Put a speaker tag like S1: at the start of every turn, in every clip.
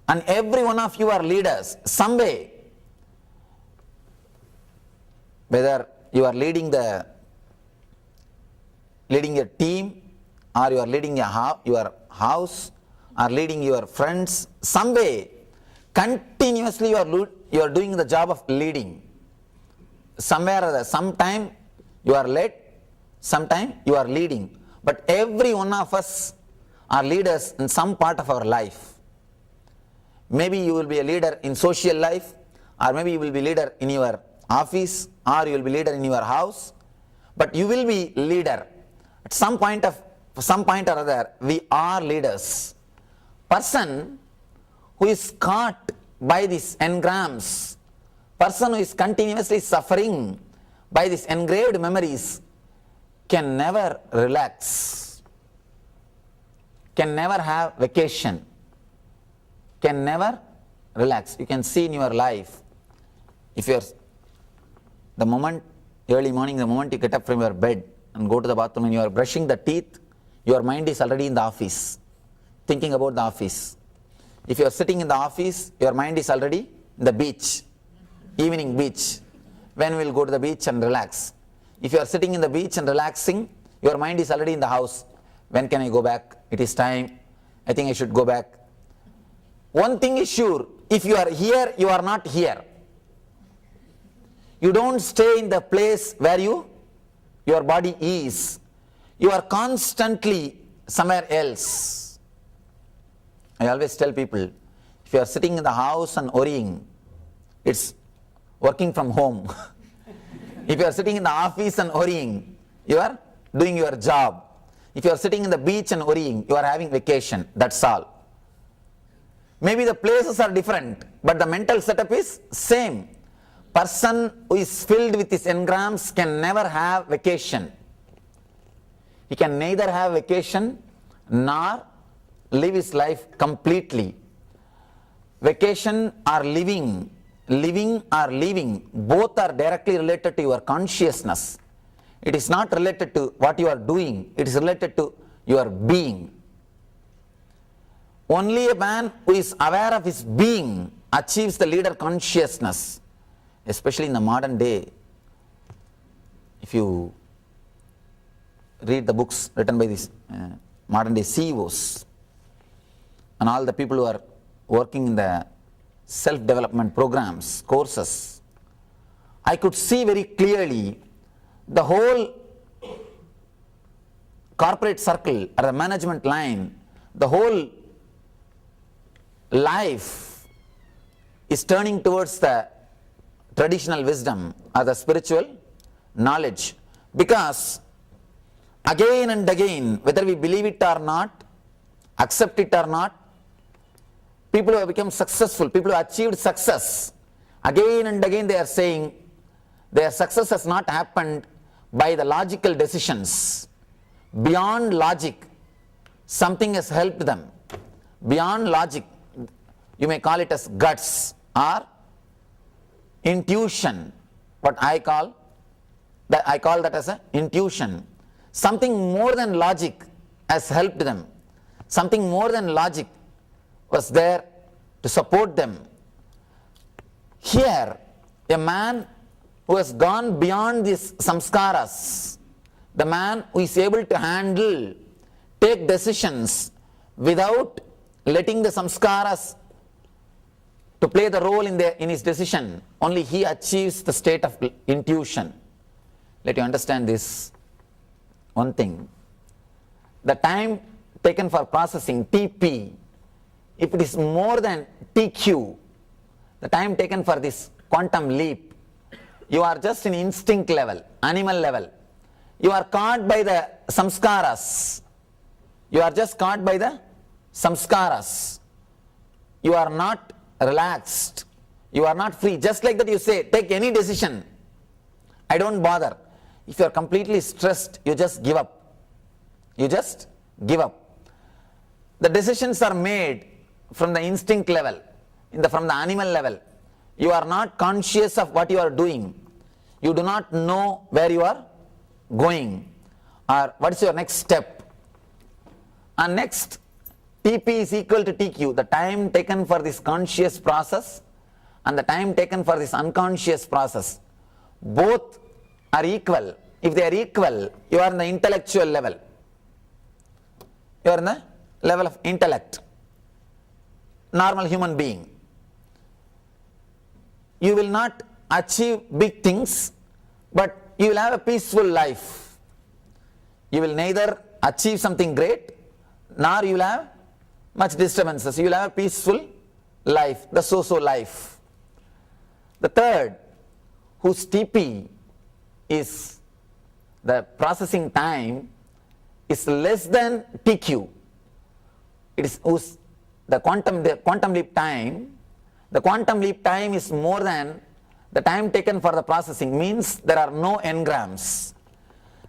S1: And every one of you are leaders, some way. Whether you are leading a team, or you are leading your house, or leading your friends, some way, continuously you are doing the job of leading. Somewhere or other, sometime you are led, sometime you are leading. But every one of us are leaders in some part of our life. Maybe you will be a leader in social life, or maybe you will be leader in your office, or you will be leader in your house. But you will be leader. At some point or other, we are leaders. Person who is caught by these engrams, person who is continuously suffering by these engraved memories, can never relax, can never have vacation, can never relax. You can see in your life, if you are, early morning, the moment you get up from your bed and go to the bathroom and you are brushing the teeth, your mind is already in the office, thinking about the office. If you are sitting in the office, your mind is already in the beach, evening beach. When we will go to the beach and relax? If you are sitting in the beach and relaxing, your mind is already in the house. When can I go back? It is time. I think I should go back. One thing is sure, if you are here, you are not here. You don't stay in the place where your body is. You are constantly somewhere else. I always tell people, if you are sitting in the house and worrying, it's working from home. If you are sitting in the office and worrying, you are doing your job. If you are sitting in the beach and worrying, you are having vacation. That's all. Maybe the places are different, but the mental setup is same. Person who is filled with these engrams can never have vacation. He can neither have vacation nor live his life completely. Vacation or living or leaving, both are directly related to your consciousness. It is not related to what you are doing, it is related to your being. Only a man who is aware of his being achieves the leader consciousness, especially in the modern day. If you read the books written by these modern day CEOs and all the people who are working in the self-development programs, courses, I could see very clearly the whole corporate circle or the management line, the whole life is turning towards the traditional wisdom or the spiritual knowledge, because again and again, whether we believe it or not, accept it or not, people who have become successful, people who have achieved success, again and again they are saying their success has not happened by the logical decisions. Beyond logic, something has helped them. Beyond logic, you may call it as guts or intuition. What I call that as an intuition. Something more than logic has helped them. Something more than logic was there to support them. Here, a man who has gone beyond these samskaras, the man who is able to take decisions without letting the samskaras to play the role in his decision, only he achieves the state of intuition. Let you understand this one thing. The time taken for processing, TP, if it is more than TQ, the time taken for this quantum leap, you are just in instinct level, animal level. You are caught by the samskaras. You are just caught by the samskaras. You are not relaxed. You are not free. Just like that you say, take any decision. I don't bother. If you are completely stressed, you just give up. You just give up. The decisions are made from the instinct level, from the animal level. You are not conscious of what you are doing. You do not know where you are going or what is your next step. And next, Tp is equal to Tq, the time taken for this conscious process and the time taken for this unconscious process. Both are equal. If they are equal, you are in the intellectual level. You are in the level of intellect, normal human being. You will not achieve big things, but you will have a peaceful life. You will neither achieve something great, nor you will have much disturbances. You will have a peaceful life, the so-so life. The third, whose TP is the processing time is less than TQ. It is whose the quantum leap time. The quantum leap time is more than the time taken for the processing, means there are no engrams,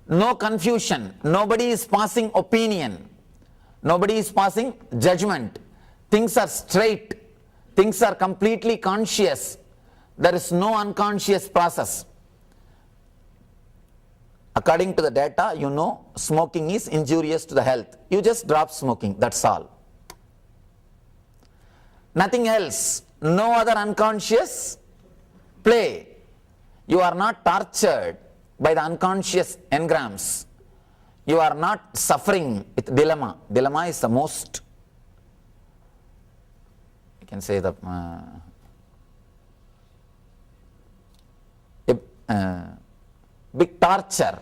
S1: no confusion, nobody is passing opinion, nobody is passing judgment. Things are straight, things are completely conscious, there is no unconscious process. According to the data, you know smoking is injurious to the health. You just drop smoking, that's all. Nothing else, no other unconscious play. You are not tortured by the unconscious engrams. You are not suffering with dilemma. Dilemma is the most, you can say, the big torture.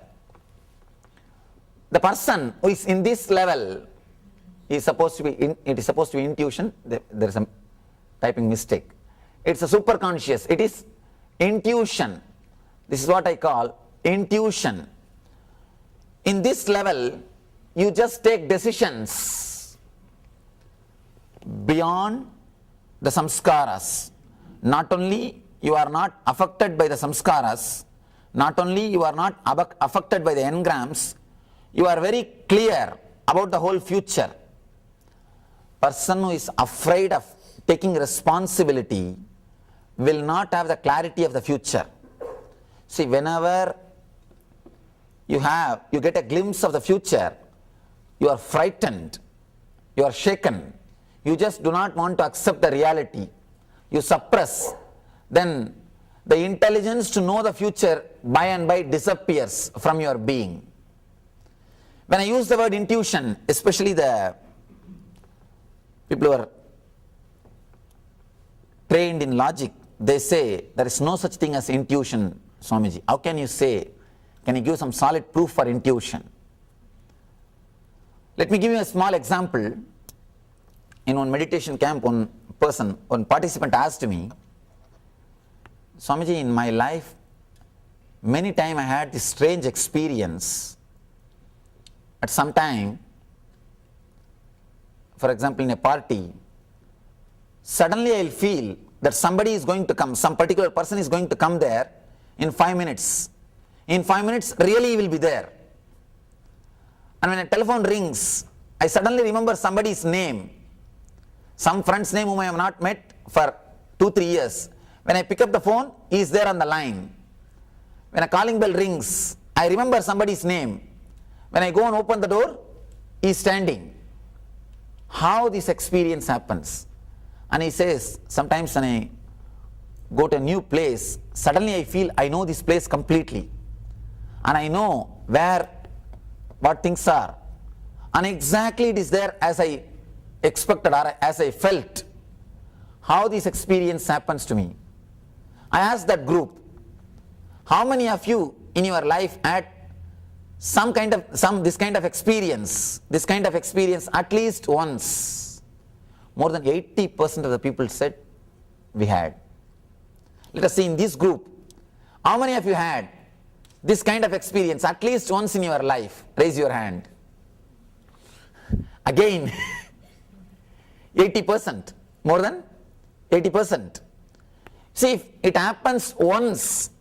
S1: The person who is in this level is supposed to be, it is supposed to be intuition. There is a typing mistake. It's a superconscious. It is intuition. This is what I call intuition. In this level, you just take decisions beyond the samskaras. Not only you are not affected by the samskaras, not only you are not affected by the engrams, you are very clear about the whole future. Person who is afraid of taking responsibility will not have the clarity of the future. See, whenever you get a glimpse of the future, you are frightened, you are shaken, you just do not want to accept the reality, you suppress, then the intelligence to know the future by and by disappears from your being. When I use the word intuition, especially the people who are trained in logic, they say there is no such thing as intuition, Swamiji. How can you say? Can you give some solid proof for intuition? Let me give you a small example. In one meditation camp, one participant asked me, Swamiji, in my life, many times I had this strange experience. At some time, for example, in a party, suddenly I will feel that somebody is going to come, some particular person is going to come there in 5 minutes. In 5 minutes, really he will be there. And when a telephone rings, I suddenly remember somebody's name, some friend's name whom I have not met for 2-3 years. When I pick up the phone, he is there on the line. When a calling bell rings, I remember somebody's name. When I go and open the door, he is standing. How this experience happens? And he says, sometimes when I go to a new place, suddenly I feel I know this place completely. And I know what things are. And exactly it is there as I expected or as I felt. How this experience happens to me? I asked that group, how many of you in your life had this kind of experience at least once? More than 80% of the people said we had. Let us see in this group, how many of you had this kind of experience at least once in your life? Raise your hand. Again, 80%, more than 80%. See, if it happens once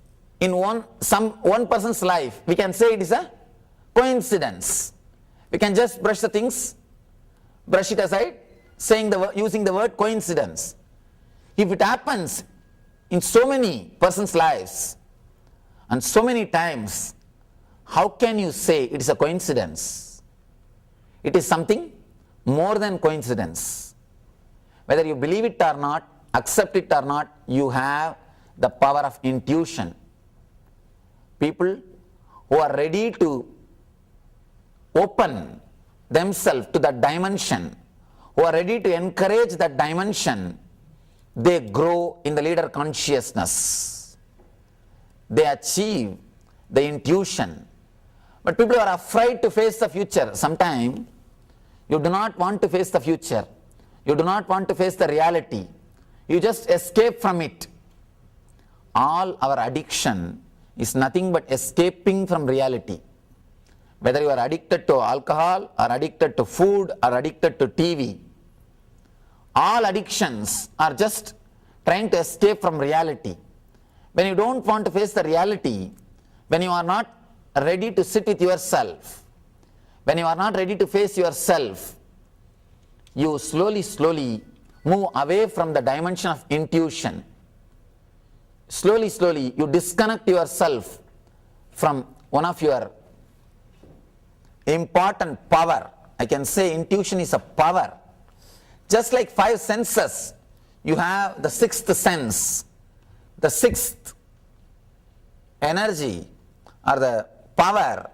S1: in one person's life, we can say it is a coincidence. We can just brush it aside, using the word coincidence. If it happens in so many persons' lives and so many times, how can you say it is a coincidence? It is something more than coincidence. Whether you believe it or not, accept it or not, you have the power of intuition. People who are ready to open themselves to that dimension, who are ready to encourage that dimension, they grow in the leader consciousness. They achieve the intuition. But people who are afraid to face the future, sometimes you do not want to face the future. You do not want to face the reality. You just escape from it. All our addiction is nothing but escaping from reality. Whether you are addicted to alcohol or addicted to food or addicted to TV, all addictions are just trying to escape from reality. When you don't want to face the reality, when you are not ready to sit with yourself, when you are not ready to face yourself, you slowly move away from the dimension of intuition. Slowly you disconnect yourself from one of your important power. I can say intuition is a power. Just like 5 senses, you have the 6th sense, the 6th energy or the power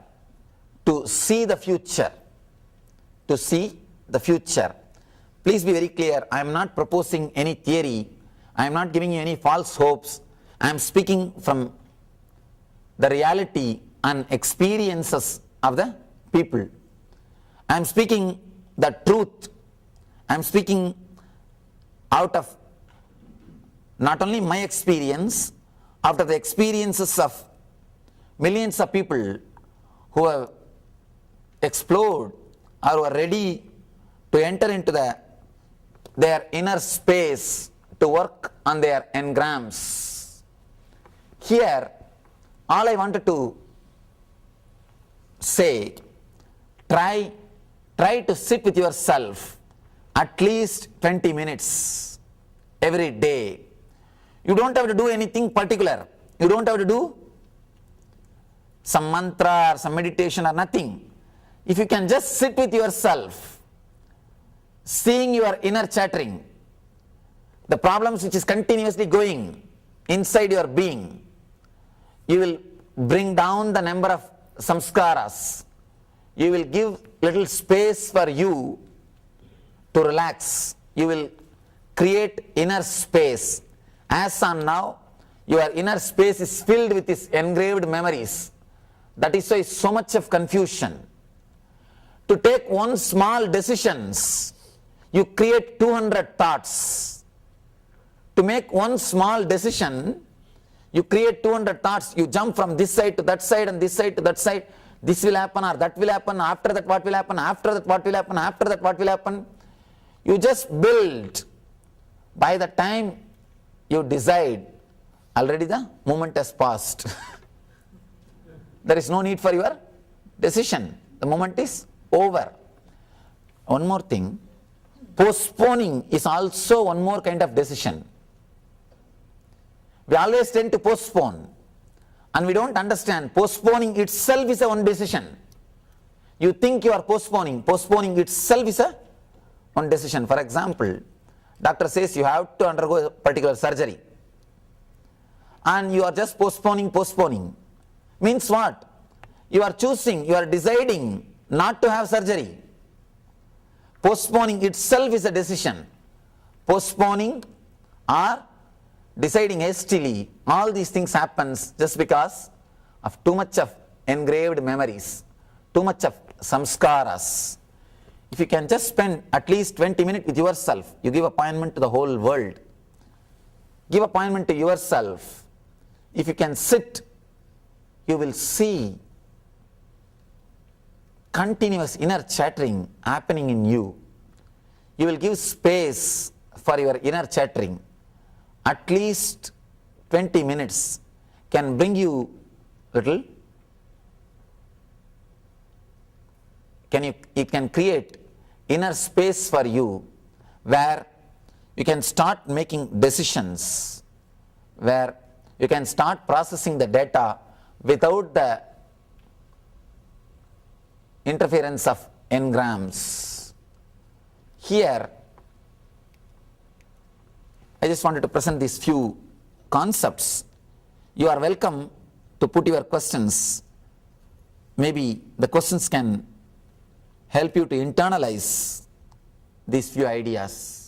S1: to see the future. To see the future. Please be very clear, I am not proposing any theory, I am not giving you any false hopes, I am speaking from the reality and experiences of the people. I am speaking the truth, I am speaking out of not only my experience, out of the experiences of millions of people who have explored or who are ready to enter into their inner space to work on their engrams. Here, all I wanted to say, try to sit with yourself at least 20 minutes every day. You don't have to do anything particular. You don't have to do some mantra or some meditation or nothing. If you can just sit with yourself, seeing your inner chattering, the problems which is continuously going inside your being, you will bring down the number of samskaras. You will give little space for you to relax. You will create inner space. As on now, your inner space is filled with these engraved memories. That is why so much of confusion. To take one small decisions, you create 200 thoughts. To make one small decision, you create 200 thoughts. You jump from this side to that side and this side to that side. This will happen or that will happen. After that what will happen? After that what will happen? After that what will happen? You just build. By the time you decide, already the moment has passed. There is no need for your decision. The moment is over. One more thing, postponing is also one more kind of decision. We always tend to postpone and we don't understand postponing itself is a one decision. You think you are postponing itself is a one decision. For example, doctor says you have to undergo a particular surgery and you are just postponing. Means what? You are choosing, you are deciding not to have surgery. Postponing itself is a decision. Postponing or deciding hastily, all these things happens just because of too much of engraved memories, too much of samskaras. If you can just spend at least 20 minutes with yourself, you give appointment to the whole world. Give appointment to yourself. If you can sit, you will see continuous inner chattering happening in you. You will give space for your inner chattering. At least 20 minutes can bring you little, it can create inner space for you where you can start making decisions, where you can start processing the data without the interference of engrams. Here, I just wanted to present these few concepts. You are welcome to put your questions. Maybe the questions can help you to internalize these few ideas.